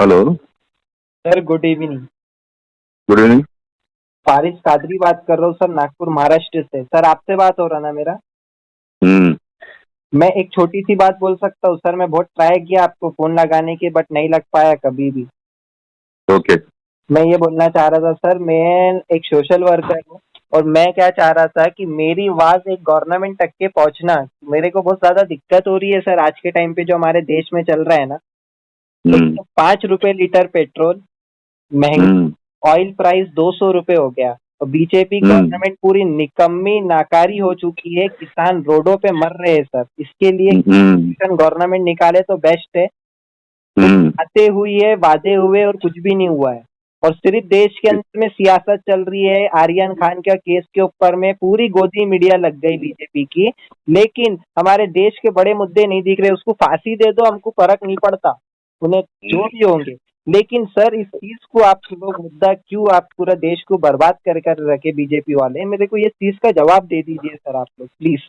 Hello. Sir good evening. Good evening. Faris Qadri बात कर रहा हूँ सर, नागपुर महाराष्ट्र से। सर आपसे बात हो रहा ना मेरा? हम्म। मैं एक छोटी सी बात बोल सकता हूँ सर? मैं बहुत ट्राई किया आपको फोन लगाने की, बट नहीं लग पाया कभी भी। ओके। मैं ये बोलना चाह रहा था सर, मैं एक सोशल वर्कर हूँ। और मैं क्या चाह रहा था कि मेरी आवाज एक गवर्नमेंट तक के पहुंचना। मेरे को बहुत ज्यादा दिक्कत हो रही है सर, आज के टाइम पे जो हमारे देश में चल रहा है ना। एक हम्म। तो 5 रुपए लीटर पेट्रोल महंगा, हम्म। ऑयल प्राइस 200 रुपए हो गया। और बीजेपी हम्म। गवर्नमेंट पूरी निकम्मी नाकारी हो चुकी है, किसान रोडों पे मर रहे हैं सर। इसके लिए हम्म। गवर्नमेंट निकाले तो बेस्ट है। तो हम्म। बातें हुई है, वादे हुए और कुछ भी नहीं हुआ है। और सिर्फ देश के अंदर में सियासत चल रही है। आर्यन खान के केस के ऊपर में पूरी गोदी मीडिया लग गई बीजेपी की। लेकिन हमारे देश के बड़े मुद्दे नहीं दिख रहे। उसको फांसी दे दो, हमको फर्क नहीं पड़ता, उन्हें जो भी होंगे। लेकिन सर इस चीज को आप लोग मुद्दा क्यों आप पूरा देश को बर्बाद कर कर रखे बीजेपी वाले? मेरे को ये चीज का जवाब दे दीजिए सर आप लोग, प्लीज।